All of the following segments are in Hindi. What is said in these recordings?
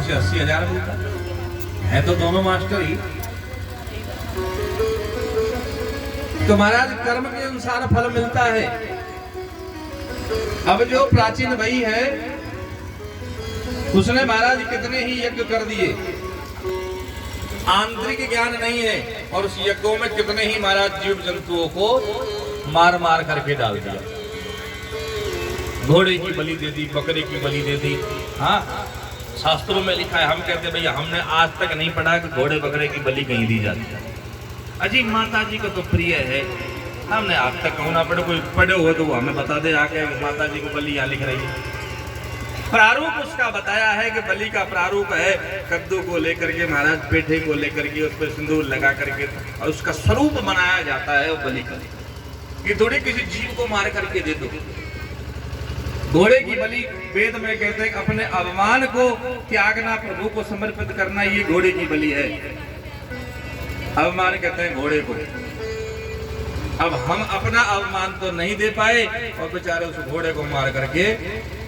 उसे 80,000 मिलता है तो दोनों मास्टर ही। तो महाराज कर्म के अनुसार फल मिलता है। अब जो प्राचीन भाई है उसने महाराज कितने ही यज्ञ कर दिए, आंतरिक ज्ञान नहीं है, और उस यज्ञों में कितने ही महाराज जीव जंतुओं को मार मार करके डाल दिया। घोड़े की बलि दे दी, बकरे की बलि दे दी। हाँ, शास्त्रों में लिखा है। हम कहते भैया हमने आज तक नहीं पढ़ा कि घोड़े बकरे की बलि कहीं दी जाती है। अजी माता जी को तो प्रिय है, हमने आज तक कहूँ ना पढ़े। कोई पढ़े हो तो वो हमें बता दे आके माता जी को बलि यहाँ लिख रही है। प्रारूप उसका बताया है कि बलि का प्रारूप है कद्दू को लेकर के, महाराज पेठे को लेकर के, उस पर सिंदूर लगा करके और उसका स्वरूप बनाया जाता है वो बलि का। कि थोड़ी किसी जीव को मार करके दे दो। घोड़े की बलि वेद में कहते हैं अपने अवमान को त्यागना, प्रभु को समर्पित करना, ये घोड़े की बलि है। अवमान कहते हैं घोड़े को। अब हम अपना अवमान तो नहीं दे पाए और बेचारे उस घोड़े को मार करके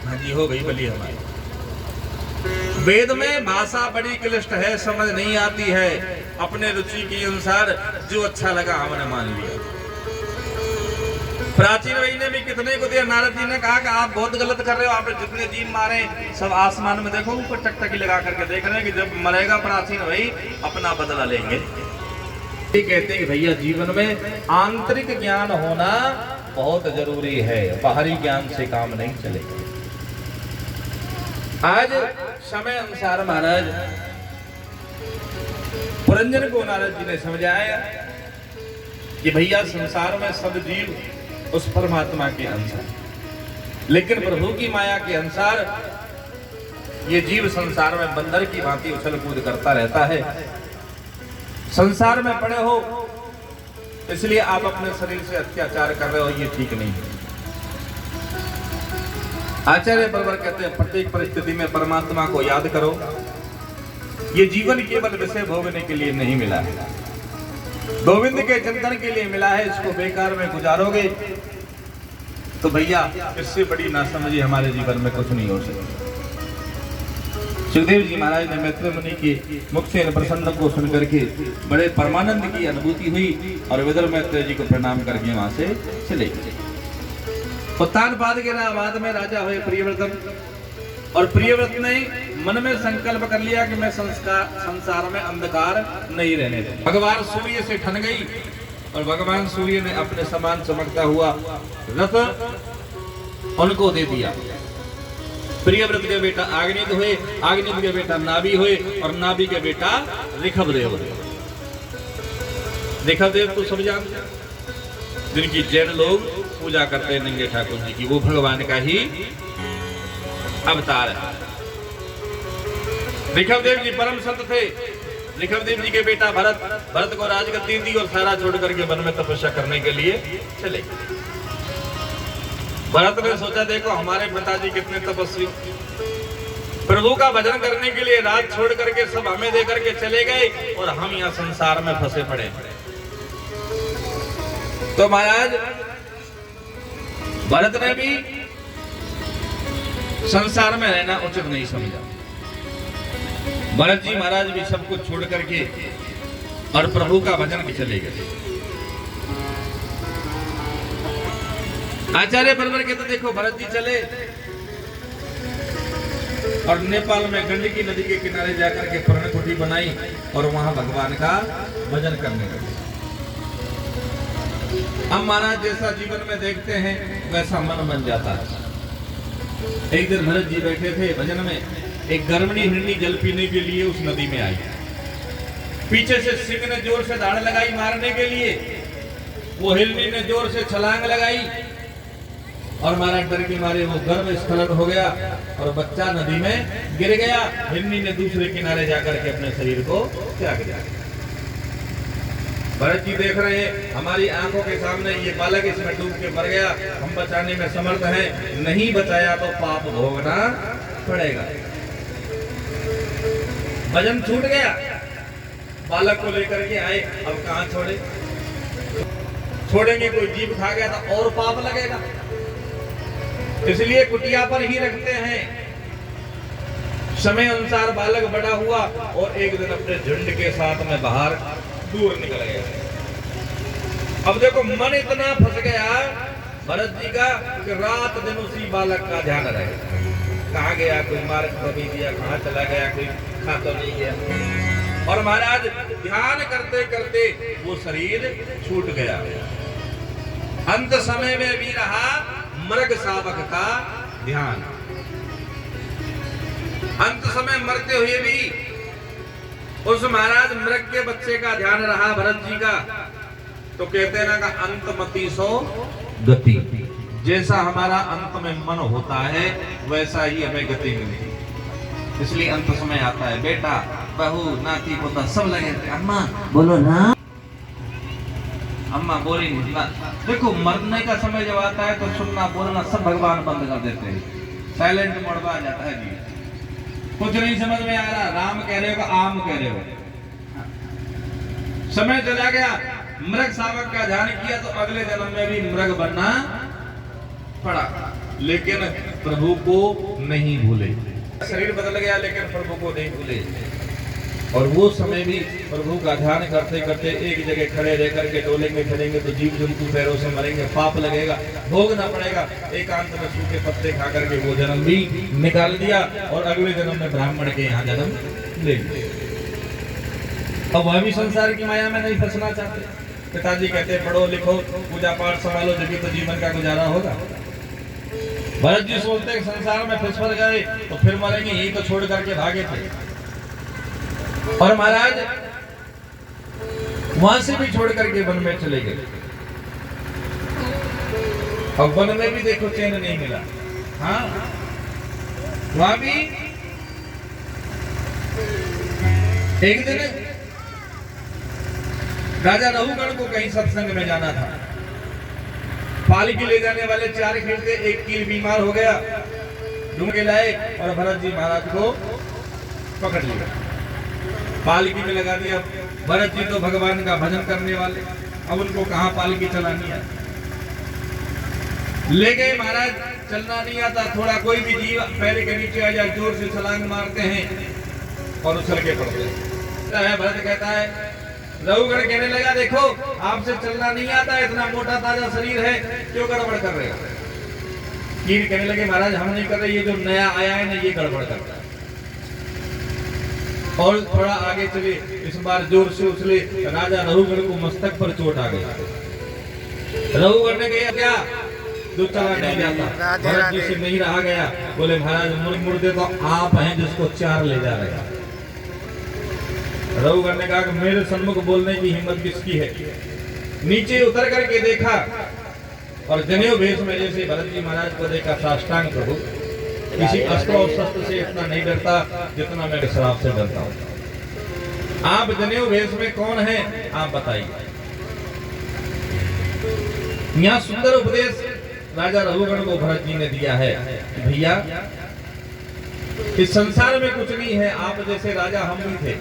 हाँ जी हो गई बलि हमारी। वेद में भाषा बड़ी क्लिष्ट है, समझ नहीं आती है। अपने रुचि के अनुसार जो अच्छा लगा हमने मान लिया। प्राचीन वही ने भी कितने को दिया। नारद जी ने कहा कि आप बहुत गलत कर रहे हो, आपने जितने जीव मारे सब आसमान में देखो ऊपर टकटकी लगा करके देख रहे हैं कि जब मरेगा प्राचीन वही अपना बदला लेंगे। ये कहते हैं कि भैया जीवन में आंतरिक ज्ञान होना बहुत जरूरी है, बाहरी ज्ञान से काम नहीं चलेगा। आज समय अनुसार महाराज पुरंजन को नारद जी ने समझाया कि भैया संसार में सब जीव उस परमात्मा के अनुसार, लेकिन प्रभु की माया के अनुसार ये जीव संसार में बंदर की भांति उछल कूद करता रहता है। संसार में पड़े हो इसलिए आप अपने शरीर से अत्याचार कर रहे हो, ये ठीक नहीं है। आचार्य बरबर कहते हैं प्रत्येक परिस्थिति में परमात्मा को याद करो। ये जीवन केवल विषय भोगने के लिए नहीं मिला है, गोविंद के चिंतन के लिए मिला है। इसको बेकार में गुजारोगे तो भैया इससे बड़ी नासमझी हमारे जीवन में कुछ नहीं हो सकती। सुखदेव जी महाराज ने मैत्री मुनि के मुख से प्रसन्न को सुनकर के बड़े परमानंद की अनुभूति हुई और विदुर मैत्री जी को प्रणाम करके वहां से चले गए। उत्तानपाद के बाद में राजा हुए प्रियव्रत, और प्रियव्रत ने मन में संकल्प कर लिया कि मैं संसार में अंधकार नहीं रहने दूंगा। भगवान सूर्य से ठन गई और भगवान सूर्य ने अपने समान चमकता हुआ रथ उनको दे दिया। प्रियव्रत के बेटा आग्नित हुए, आग्नित के बेटा नाभि हुए और नाभि के बेटा ऋषभदेव हुए। ऋषभदेव तो सब जानते हैं, जिनकी जैन लोग पूजा करते हैं नंगे ठाकुर जी की, वो भगवान का ही अवतार है। ऋषभदेव जी परम संत थे। ऋषभदेव जी के बेटा भरत, भरत को राजगद्दी दी और सारा छोड़ करके वन में तपस्या करने के लिए चले। भरत ने सोचा देखो हमारे पिताजी कितने तपस्वी, प्रभु का भजन करने के लिए रात छोड़ करके सब हमें दे करके चले गए और हम यहाँ संसार में फंसे पड़े। तो महाराज भरत ने भी संसार में रहना उचित नहीं समझा। भरत जी महाराज भी सब कुछ छोड़ करके और प्रभु का भजन के चले गए। आचार्य बरबर के तो देखो भरत जी चले और नेपाल में गंडकी नदी के किनारे जाकर के पर्णकुटी बनाई और वहां भगवान का भजन करने लगे। हम महाराज जैसा जीवन में देखते हैं वैसा मन बन जाता है। एक दिन भरत जी बैठे थे भजन में, एक गर्मणी हिरणी जल पीने के लिए उस नदी में आई। पीछे से सिंह ने जोर से दाड़ लगाई मारने के लिए, वो हिरणी ने जोर से छलांग लगाई और महाराज डर के मारे वो गर्भ स्खलन हो गया और बच्चा नदी में गिर गया। हिरणी ने दूसरे किनारे जाकर के अपने शरीर को त्याग दिया। भरत जी देख रहे हैं हमारी आंखों के सामने ये बालक इसमें डूब के मर गया, हम बचाने में समर्थ हैं, नहीं बचाया तो पाप भोगना पड़ेगा। भजन छूट गया, बालक को लेकर के आए, अब कहां छोड़े, छोड़ेंगे कोई जीव खा गया तो और पाप लगेगा, इसलिए कुटिया पर ही रखते हैं। समय अनुसार बालक बड़ा हुआ और एक दिन अपने झुंड के साथ में बाहर दूर निकल गया। अब देखो मन इतना फंस गया भरत जी का कि रात दिन उसी बालक का ध्यान रहे। कहाँ गया, कोई मार्ग तो नहीं दिया, कहाँ चला गया, कोई खा तो नहीं गया। और महाराज ध्यान करते करते वो शरीर छूट गया। अंत समय में भी रहा मृग शावक का ध्यान। अंत समय मरते हुए भी उस महाराज मृग के बच्चे का ध्यान रहा भरत जी का। तो कहते हैं ना का अंतमति सो गति, जैसा हमारा अंत में मन होता है वैसा ही हमें गति मिलती। इसलिए अंत समय आता है, बेटा बहू नाती पोता सब लगे अम्मा बोलो ना, अम्मा बोली नहीं ना। देखो मरने का समय जब आता है तो सुनना बोलना सब भगवान बंद कर देते हैं, साइलेंट मोड में आ जाता है जी। कुछ नहीं समझ में आ रहा, राम कह रहे हो का आम कह रहे हो। समय चला गया, मृग शावक का ध्यान किया तो अगले जन्म में भी मृग बनना पड़ा, लेकिन प्रभु को नहीं भूले। शरीर बदल गया लेकिन प्रभु को नहीं भूले। और वो समय भी प्रभु का ध्यान करते करते एक जगह खड़े रह करके डोलेंगे फिरेंगे तो जीव जंतु पैरों से मरेंगे, पाप लगेगा, भोगना पड़ेगा। एकांत में सूखे पत्ते खा करके वो जन्म भी निकाल दिया और अगले जन्म में ब्राह्मण के यहाँ जन्म ले लिया। अब वह भी संसार की माया में नहीं फंसना चाहते। पिताजी कहते पढ़ो लिखो पूजा पाठ संभालो जब तो जीवन का गुजारा होगा। भरत जी सोचते संसार में फिसल गए तो फिर मरेंगे, यही तो छोड़ करके भागे थे। और महाराज वहां से भी छोड़ करके वन में चले गए। और वन में भी देखो चैन नहीं मिला। हाँ वहां भी एक दिन राजा रघुगण को कहीं सत्संग में जाना था। पालकी ले जाने वाले 4 कील थे, एक कील बीमार हो गया, ढूंढ के लाए और भरत जी महाराज को पकड़ लिया, पालकी में लगा दिया। भरत जी तो भगवान का भजन करने वाले, अब उनको कहां पालकी चलानी है। ले गए महाराज, चलना नहीं आता, थोड़ा कोई भी जीव पैर के नीचे आ जाए जोर से छलांग मारते हैं और उछल के पड़ते हैं। भरत कहता है, रघुगण कहने लगा देखो आपसे चलना नहीं आता, इतना मोटा ताजा शरीर है, क्यों गड़बड़ कर रहे हो। कीर कहने लगे महाराज हम नहीं कर रहे, ये जो नया आया है ना ये गड़बड़ करता है। और थोड़ा आगे चले, इस बार जोर से उछले, राजा रघुगण को मस्तक पर चोट आ गई। रघुगण ने कहा क्या जो चला नहीं जाता, भरत जी से नहीं रहा गया। बोले महाराज मुर्दे तो आप हैं जिसको 4 ले जा रहे हैं। रघुगण ने कहा कि मेरे सन्मुख बोलने की हिम्मत किसकी है। नीचे उतर करके देखा और जनेऊ भेष में जैसे भरत जी महाराज को देखा, साष्टांग प्रभु, किसी अस्त्र और शस्त्र से इतना नहीं डरता जितना मैं श्राप से डरता हूं। आप जनेऊ भेष में कौन है आप बताइए। यहाँ सुंदर उपदेश राजा रघुगण को भरत जी ने दिया है कि भैया इस संसार में कुछ नहीं है, आप जैसे राजा हम भी थे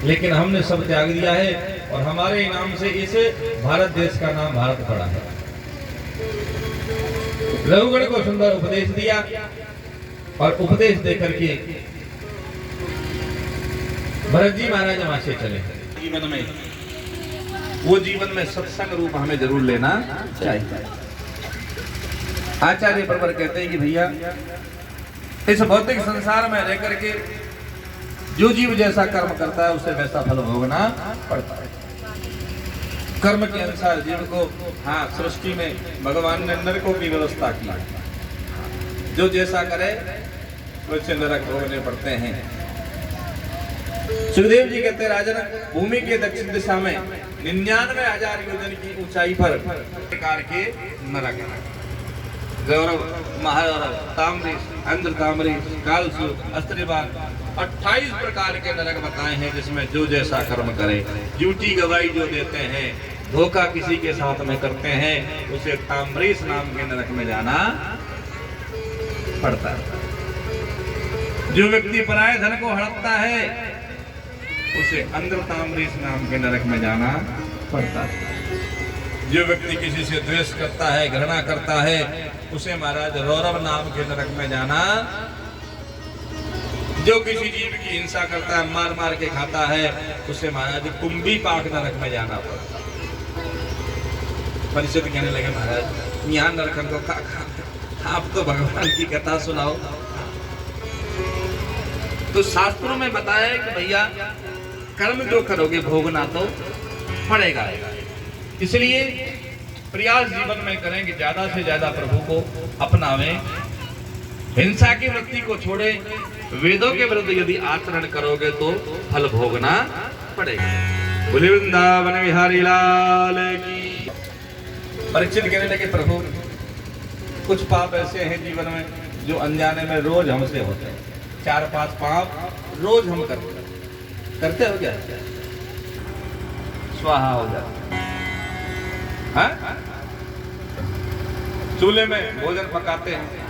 लेकिन हमने सब त्याग दिया है और हमारे इनाम से इस भारत देश का नाम भारत पड़ा है। रघुगण को सुंदर उपदेश दिया और उपदेश देकर के भरत जी महाराज वहां से चले। जीवन में वो जीवन में सत्संग रूप हमें जरूर लेना चाहिए। आचार्य परवर कहते हैं कि भैया इस भौतिक संसार में रह करके जो जीव जैसा कर्म करता है उसे वैसा फल भोगना पड़ता है। कर्म के अनुसार जीव को, हाँ सृष्टि में भगवान ने नरकों की व्यवस्था की, जो जैसा करे वैसे नरक भोगने पड़ते हैं। सुखदेव जी कहते राजन भूमि के दक्षिण दिशा में 99,000 योजन की ऊंचाई पर प्रकार के नरक, गौरव, महारौरव, ताम्रीश, अंध्र ताम्रीश, कालसूर, अस्त्रिबान 28 प्रकार के नरक बताए हैं जिसमें जो जैसा कर्म करे, झूठी गवाही जो देते हैं, धोखा किसी के साथ में करते हैं, उसे ताम्रीश नाम के नरक में जाना पड़ता है। जो व्यक्ति पराये धन को हड़पता है उसे अंध्र ताम्रीश नाम के नरक में जाना पड़ता है। जो व्यक्ति किसी से द्वेष करता है, घृणा करता है, उसे महाराज रौरव नाम के नरक में जाना जो किसी जीव की हिंसा करता है, मार मार के खाता है, उसे महाराज कुंभी पाक नरक में जाना पड़ता। परिषद कहने लगे महाराज यहाँ नरक को आप तो भगवान की कथा सुनाओ। तो शास्त्रों में बताया है कि भैया कर्म जो करोगे भोगना तो पड़ेगा। इसलिए प्रयास जीवन में करें कि ज्यादा से ज्यादा प्रभु को अपनावें, हिंसा की वृत्ति को छोड़े, वेदों के विरुद्ध यदि आचरण करोगे तो फल भोगना पड़ेगा। बोले वृंदावन बिहारी लाल की। परीक्षित कहने लगे प्रभु कुछ पाप ऐसे हैं जीवन में जो अनजाने में रोज हमसे होते हैं। 4-5 पाप रोज हम करते हो क्या? स्वाहा हो जाता है। चूल्हे में भोजन पकाते हैं,